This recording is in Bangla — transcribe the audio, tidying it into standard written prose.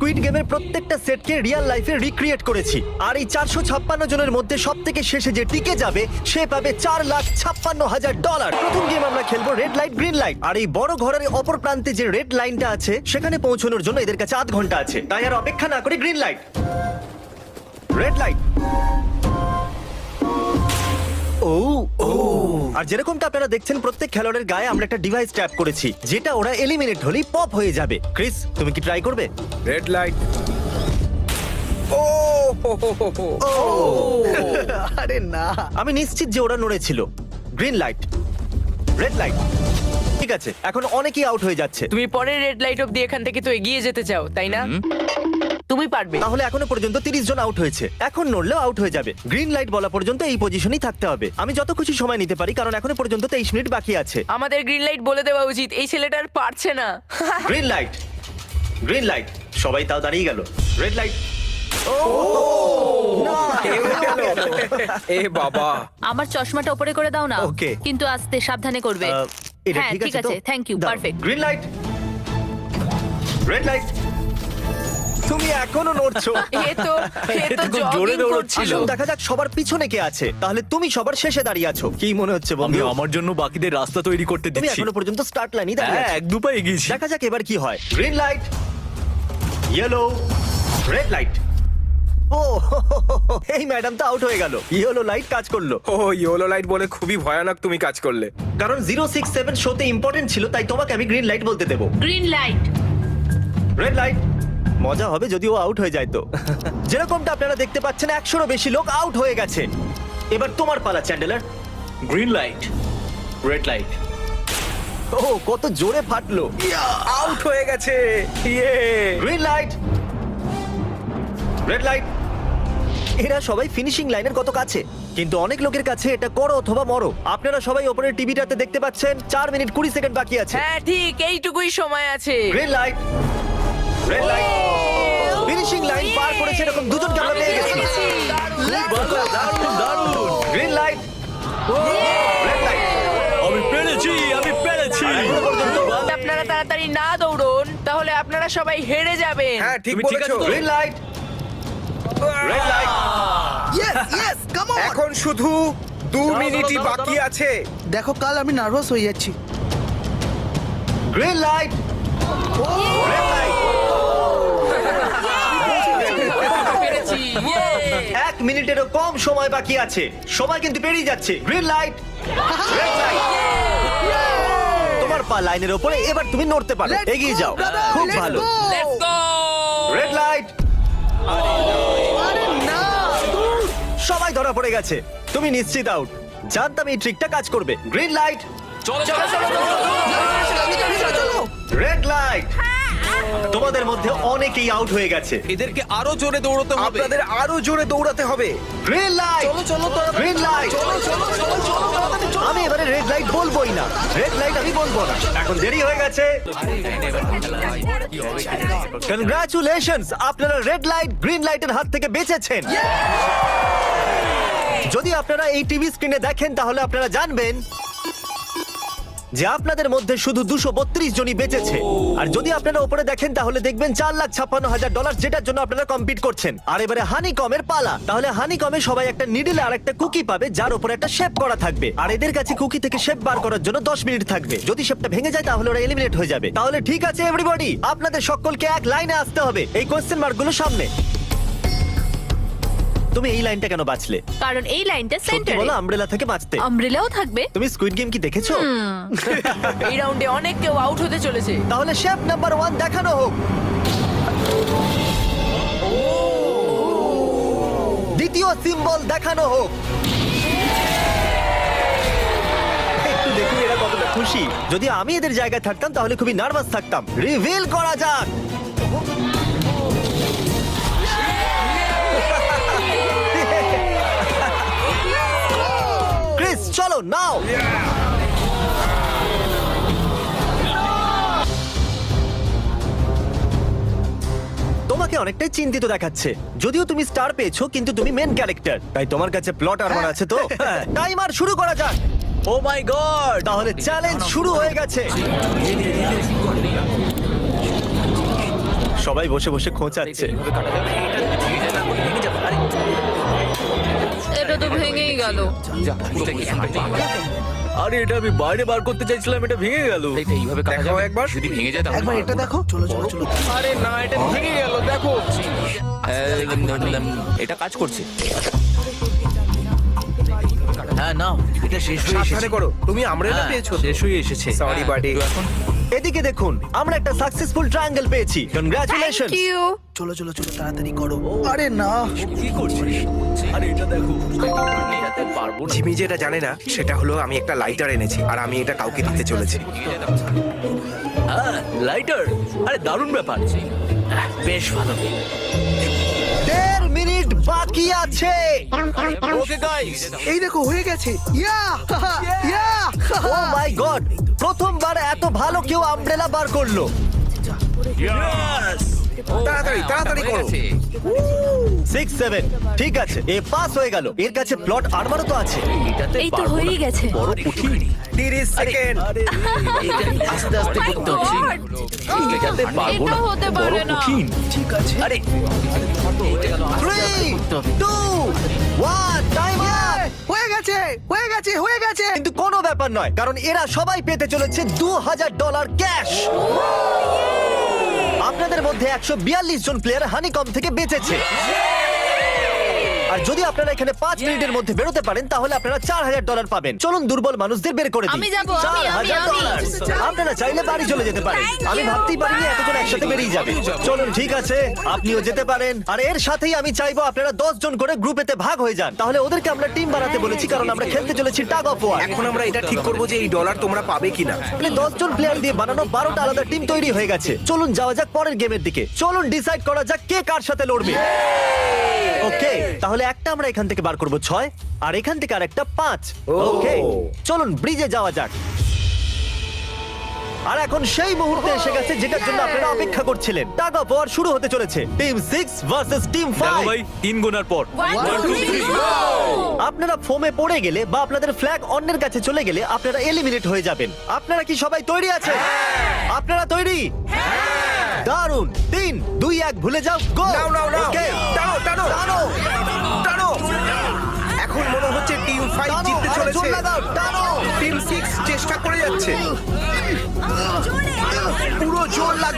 স্কুইড গেমের প্রত্যেকটা সেটকে রিয়েল লাইফে রিক্রিয়েট করেছি। আর এই 456 জনের মধ্যে সব থেকে শেষে যে টিকে যাবে সে পাবে $4,56,000। প্রথম গেম আমরা খেলবো রেড লাইট গ্রিন লাইট। আর এই বড় ঘরের অপর প্রান্তে যে রেড লাইনটা আছে সেখানে পৌঁছানোর জন্য এদের কাছে 8 ঘন্টা আছে। তাই আর অপেক্ষা না করে গ্রিন লাইট, রেড লাইট। আর যেরকমটা আপনারা দেখছেন প্রত্যেক খেলোয়াড়ের গায়ে আমরা একটা ডিভাইস ট্যাপ করেছি যেটা ওরা এলিমিনেট হলেই পপ হয়ে যাবে। ক্রিস, তুমি কি ট্রাই করবে? Red light. ও আরে না, আমি নিশ্চিত যে ওরা নড়েছিল। Green light, red light. ঠিক আছে, এখন অনেকেই আউট হয়ে যাচ্ছে। তুমি পরের রেড লাইট অব্দি এখান থেকে তো এগিয়ে যেতে চাও, তাই না? তুমি পারবে। তাহলে এখনো পর্যন্ত 30 জন আউট হয়েছে। এখন নড়লেও আউট হয়ে যাবে। গ্রিন লাইট বলা পর্যন্ত এই পজিশনেই থাকতে হবে। আমি যত খুশি সময় নিতে পারি কারণ এখনো পর্যন্ত 23 মিনিট বাকি আছে। আমাদের গ্রিন লাইট বলে দেওয়া উচিত, এই ছেলেটা আর পারছে না। Green light, green light. সবাই তাও দাঁড়িয়ে গেল। Red light. এ বাবা, আমার চশমাটা উপরে করে দাও না। Okay. কিন্তু আস্তে সাবধানে করবে। এটা হ্যাঁ, ঠিক ঠিক আছে তো? আছে, thank you, perfect. Green light, red light. তুমি এখনো নড়ছো। এ তো খুব জোরে jogging দৌড়চ্ছিল। করছিল। আসুন দেখা যাক সবার পিছনে কে আছে। তাহলে তুমি সবার শেষে দাঁড়িয়ে আছো। কি মনে হচ্ছে আমি বন্ধু? আমার জন্য বাকিদের রাস্তা তৈরি করতে তুমি দিচ্ছি। এখনো পর্যন্ত স্টার্ট লাইনই দাঁড়িয়ে হ্যাঁ, আছো। এক দু পা এগিয়েছি। দেখা যাক এবার কি হয়। Green light, yellow, red light. ও এই ম্যাডাম তো আউট হয়ে গেল। ইয়েলো লাইট কাজ করলো ও ইয়েলো লাইট বলে খুবই ভয়ানক তুমি কাজ করলে। কারণ 067 শোতে ইম্পর্টেন্ট ছিল, তাই তোমাকে আমি গ্রিন লাইট বলতে দেবো। Green light. Red light. মজা হবে যদি ও আউট হয়ে যায় তো। যেরকমটা আপনারা দেখতে পাচ্ছেন 100-রও বেশি লোক আউট হয়ে গেছে। এবার তোমার পালা Chandler. Green light, red light. ও কত জোরে ফাটলো। আউট হয়ে গেছে। ইয়ে। Green light, red light. এরা সবাই ফিনিশিং লাইনের কত কাছে, কিন্তু অনেক লোকের কাছে এটা করো অথবা মরো। আপনারা সবাই ওপরের টিভিটাতে দেখতে পাচ্ছেন 4 মিনিট 20 সেকেন্ড বাকি আছে। হ্যাঁ ঠিক, এইটুকুই সময় আছে। Green light, red light. Finishing line পার করেছে এরকম দুজনকে আমরা পেয়ে গেছি। দারুণ দারুণ। Green light, red light. আমি পেরেছি, আমি পেরেছি। আপনারা তাড়াতাড়ি না দৌড়ন, তাহলে আপনারা সবাই হেরে যাবেন। হ্যাঁ ঠিক তুমি ঠিক বলেছো। আছো তো? Green light, red light. এখন শুধু 2 মিনিটই দাঁড়াও, বাকি দাঁড়াও। আছে। দেখো কাল আমি নার্ভাস হয়ে যাচ্ছি। Green light, red light. পেরেছি। Yay! 1 মিনিটেরও কম সময় বাকি আছে। সময় কিন্তু পেরিয়ে যাচ্ছে। Green light, red light. তোমার পা লাইনের উপরে, এবার তুমি নড়তে পারো। Let's এগিয়ে go, যাও। brother, খুব let's ভালো। go! Let's go! Red light. আরে না! সবাই ধরা পড়ে গেছে। তুমি নিশ্চিত আউট। জানতাম এই ট্রিকটা কাজ করবে। গ্রিন লাইট, চলো, চলো, চলো, চলো। Red light. তোমাদের মধ্যে অনেকেই আউট হয়ে গেছে। এদেরকে আরো জোরে দৌড়তে হবে। আপনাদের আরো জোরে দৌড়াতে হবে। Green light, green light. আমি এবারে রেড লাইট বলবোই না। রেড লাইট আমি বলবো না। এখন দেরি হয়ে গেছে। কনগ্রাচুলেশনস, আপনারা রেড লাইট গ্রিন লাইটের হাত থেকে বেঁচেছেন। যদি আপনারা এই টিভি স্ক্রিনে দেখেন তাহলে আপনারা জানবেন যে আপনাদের মধ্যে শুধু 232 জনই বেঁচেছে। আর যদি আপনারা উপরে দেখেন তাহলে দেখবেন $4,56,000, যেটার জন্য আপনারা কম্পিট করছেন। আর এবারে হানিকমের পালা। তাহলে হানিকমে সবাই একটা নিডল আর একটা কুকি পাবে যার উপরে একটা শেপ করা থাকবে। আর এদের কাছে কুকি থেকে শেপ বার করার জন্য 10 মিনিট থাকবে। যদি শেপটা ভেঙে যায় তাহলে ওরা এলিমিনেট হয়ে যাবে। তাহলে ঠিক আছে এভরিবডি, আপনাদের সকলকে এক লাইনে আসতে হবে এই কোশ্চেন মার্কগুলো সামনে। তুমি এই লাইনটা কেন বাঁচলে? কারণ এই লাইনটা সত্যি সেন্টারে। বলো, আমব্রেলা থেকে বাঁচতে। আমব্রেলাও থাকবে। তুমি স্কুইড গেম কি দেখেছো? এই রাউন্ডে অনেক কেউ আউট হতে চলেছে। তাহলে শেপ নাম্বার 1 দেখানো হোক। দ্বিতীয় সিম্বল দেখানো হোক। একটু দেখুন এরা কতটা খুশি। যদি আমি এদের জায়গায় থাকতাম তাহলে খুবই নার্ভাস থাকতাম। রিভিল করা যাক। ক্রিস চলো নাও। তোমাকে অনেকটাই চিন্তিত দেখাচ্ছে। যদিও তুমি স্টার পেয়েছো কিন্তু তুমি মেন ক্যারেক্টার, তাই তোমার কাছে প্লট আর্মার আছে তো। টাইমার শুরু করা যাক। ও মাই গড। তাহলে চ্যালেঞ্জ শুরু হয়ে গেছে। সবাই বসে বসে খোঁচাচ্ছে। এটা তো ভেঙেই গেল। আরে এটা আমি বাইরে বার করতে চাইছিলাম, এটা ভেঙে গেল। দেখাও একবার। যদি ভেঙে যায় তাহলে একবার এটা দেখো, চলো চলো চলো। আরে না, এটা ভেঙে গেল, দেখো। এটা কাজ করছে। হ্যাঁ নাও, এটা শেষ হয়ে সাবধানে এসেছে। করো, তুমি আমরেলা হ্যাঁ, পেয়েছো। শেষ হয়ে এসেছে। Sorry buddy. এদিকে দেখুন, আমরা একটা সাকসেসফুল ট্রায়াঙ্গেল পেয়েছি। কনগ্রাচুলেশন। Thank you. চলো চলো চলো, তাড়াতাড়ি করো। আরে না, কি করছিস? আরে এটা দেখো। এটাতে পারবো না। জিমি যেটা জানে না সেটা হলো আমি একটা লাইটার এনেছি আর আমি এটা কাউকে দিতে চলেছি। হ্যাঁ, লাইটার। আরে দারুণ ব্যাপার। বেশ ভালো। 1.5 মিনিট বাকি আছে। ওকে গাইস, এই দেখো হয়ে গেছে। ইয়া ইয়া ও মাই গড, প্রথমবার এত ভালো কেউ আমব্রেলা বার করলো। তাড়াতাড়ি তাড়াতাড়ি করো। 6, 7 ঠিক আছে, এ পাস হয়ে গেল। এর কাছে প্লট আর্মারও তো আছে। এটাতে এই তো পারবো হয়েই না। গেছে। বড় কঠিন। 30 সেকেন্ড। আরে এটা আস্তে আস্তে করতে হচ্ছে। এটাতে পারবো এটা না। হতে বড় পারে না। কঠিন। ঠিক আছে। আরে 3, 2, 1 টাইম আপ। হয়ে গেছে হয়ে গেছে হয়ে গেছে। কিন্তু কোনো ব্যাপার নয়, কারণ এরা সবাই পেতে চলেছে $2000 ক্যাশ। আপনাদের মধ্যে 142 জন প্লেয়ার হানিকম থেকে বেঁচেছে। আর যদি আপনারা এখানে 5 মিনিটের মধ্যে বেরোতে পারেন তাহলে আপনারা $4000 পাবেন। চলুন দুর্বল মানুষদের বের করে দিই। আমি যাবো, আমি। $4000 আপনারা চাইলে বাড়ি চলে যেতে পারেন। আমি ভাবতেই পারিনি এতজন একসাথে বেরিয়ে যাবে। চলুন ঠিক আছে, আপনিও যেতে পারেন। আর এর সাথেই আমি চাইবো আপনারা 10 জন করে গ্রুপেতে ভাগ হয়ে যান। তাহলে ওদেরকে আমরা টিম বানাতে বলেছি, কারণ আমরা খেলতে চলেছি টাগ অফ ওয়ার। এখন আমরা এটা ঠিক করবো যে এই ডলার তোমরা পাবে কিনা। 10 জন প্লেয়ার দিয়ে বানানো 12টা আলাদা টিম তৈরি হয়ে গেছে। চলুন যাওয়া যাক পরের গেমের দিকে। চলুন ডিসাইড করা যাক কে কার সাথে লড়বে। ওকে, তাহলে একটা আমরা এখান থেকে বার করব 6, আর এখান থেকে আরেকটা 5। ওকে, চলুন ব্রিজে যাওয়া যাক। আর এখন সেই মুহূর্তে এসে গেছে যেটার জন্য আপনারা অপেক্ষা করছিলেন। টাগ অফ ওয়ার শুরু হতে চলেছে। টিম 6 ভার্সেস টিম দেখো 5। ভাই, 3 গোনার পর। 1 2 3 আপনারা ফোমে পড়ে গেলে বা আপনাদের ফ্ল্যাগ অন্যের কাছে চলে গেলে আপনারা এলিমিনেট হয়ে যাবেন। আপনারা কি সবাই তৈরি আছেন? আপনারা তৈরি? দারুণ। 3 2 1 ভুলে যাও, গো। নাও নাও নাও। ওকে, টানো টানো টানো টানো। এখন মনে হচ্ছে টিম 5 টানো, জিততে আরে জোর চলেছে। লাগাও, টানো। টিম 6 চেষ্টা করে যাচ্ছে। পুরো জোর লাগ